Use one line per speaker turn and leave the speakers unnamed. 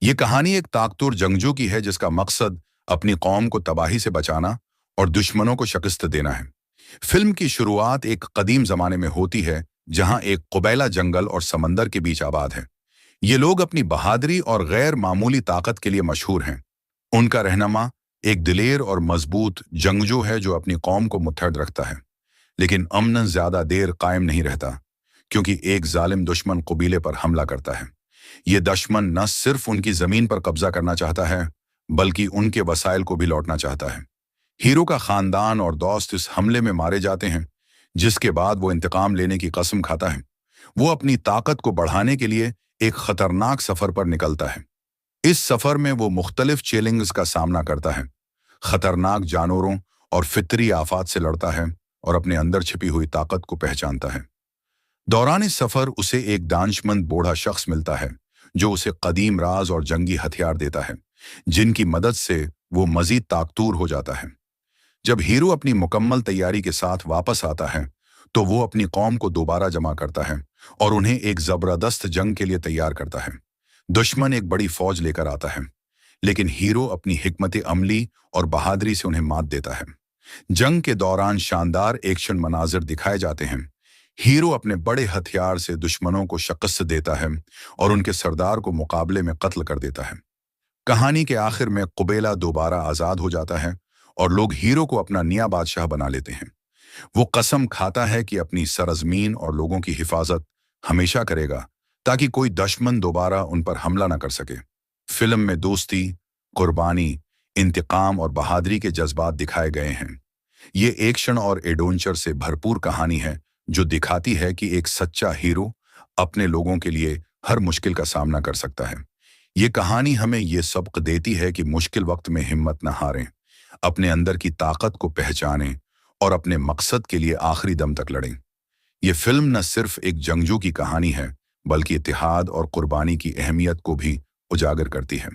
ये कहानी एक ताकतवर जंगजू की है जिसका मकसद अपनी कौम को तबाही से बचाना और दुश्मनों को शिकस्त देना है। फिल्म की शुरुआत एक कदीम जमाने में होती है जहां एक कुबैला जंगल और समंदर के बीच आबाद है। ये लोग अपनी बहादुरी और गैर मामूली ताकत के लिए मशहूर हैं। उनका रहनुमा एक दिलेर और मजबूत जंगजू है जो अपनी कौम को मुत्तहद रखता है। लेकिन अमन ज्यादा देर कायम नहीं रहता, क्योंकि एक जालिम दुश्मन कबीले पर हमला करता है। ये दुश्मन न सिर्फ उनकी जमीन पर कब्जा करना चाहता है, बल्कि उनके वसाइल को भी लौटना चाहता है। हीरो का खानदान और दोस्त इस हमले में मारे जाते हैं, जिसके बाद वो इंतकाम लेने की कसम खाता है। वो अपनी ताकत को बढ़ाने के लिए एक खतरनाक सफर पर निकलता है। इस सफर में वो मुख्तलिफ चैलेंजेस का सामना करता है, खतरनाक जानवरों और फितरी आफात से लड़ता है और अपने अंदर छिपी हुई ताकत को पहचानता है। दौरान इस सफर उसे एक दानिशमंद बूढ़ा शख्स मिलता है जो उसे कदीम राज और जंगी हथियार देता है, जिनकी मदद से वो मजीद ताकतूर हो जाता है। जब हीरो अपनी मुकम्मल तैयारी के साथ वापस आता है तो वो अपनी कौम को दोबारा जमा करता है और उन्हें एक जबरदस्त जंग के लिए तैयार करता है। दुश्मन एक बड़ी फौज लेकर आता है, लेकिन हीरो अपनी हिकमत अमली और बहादुरी से उन्हें मात देता है। जंग के दौरान शानदार एक्शन मनाजिर दिखाए जाते हैं। हीरो अपने बड़े हथियार से दुश्मनों को शिकस्त देता है और उनके सरदार को मुकाबले में कत्ल कर देता है। कहानी के आखिर में कुबेला दोबारा आजाद हो जाता है और लोग हीरो को अपना नया बादशाह बना लेते हैं। वो कसम खाता है कि अपनी सरजमीन और लोगों की हिफाजत हमेशा करेगा, ताकि कोई दुश्मन दोबारा उन पर हमला न कर सके। फिल्म में दोस्ती, कुर्बानी, इंतकाम और बहादुरी के जज्बात दिखाए गए हैं। ये एक्शन और एडवेंचर से भरपूर कहानी है जो दिखाती है कि एक सच्चा हीरो अपने लोगों के लिए हर मुश्किल का सामना कर सकता है। ये कहानी हमें ये सबक देती है कि मुश्किल वक्त में हिम्मत न हारें, अपने अंदर की ताकत को पहचानें और अपने मकसद के लिए आखिरी दम तक लड़ें। ये फिल्म न सिर्फ एक जंगजू की कहानी है, बल्कि इत्तेहाद और कुर्बानी की अहमियत को भी उजागर करती है।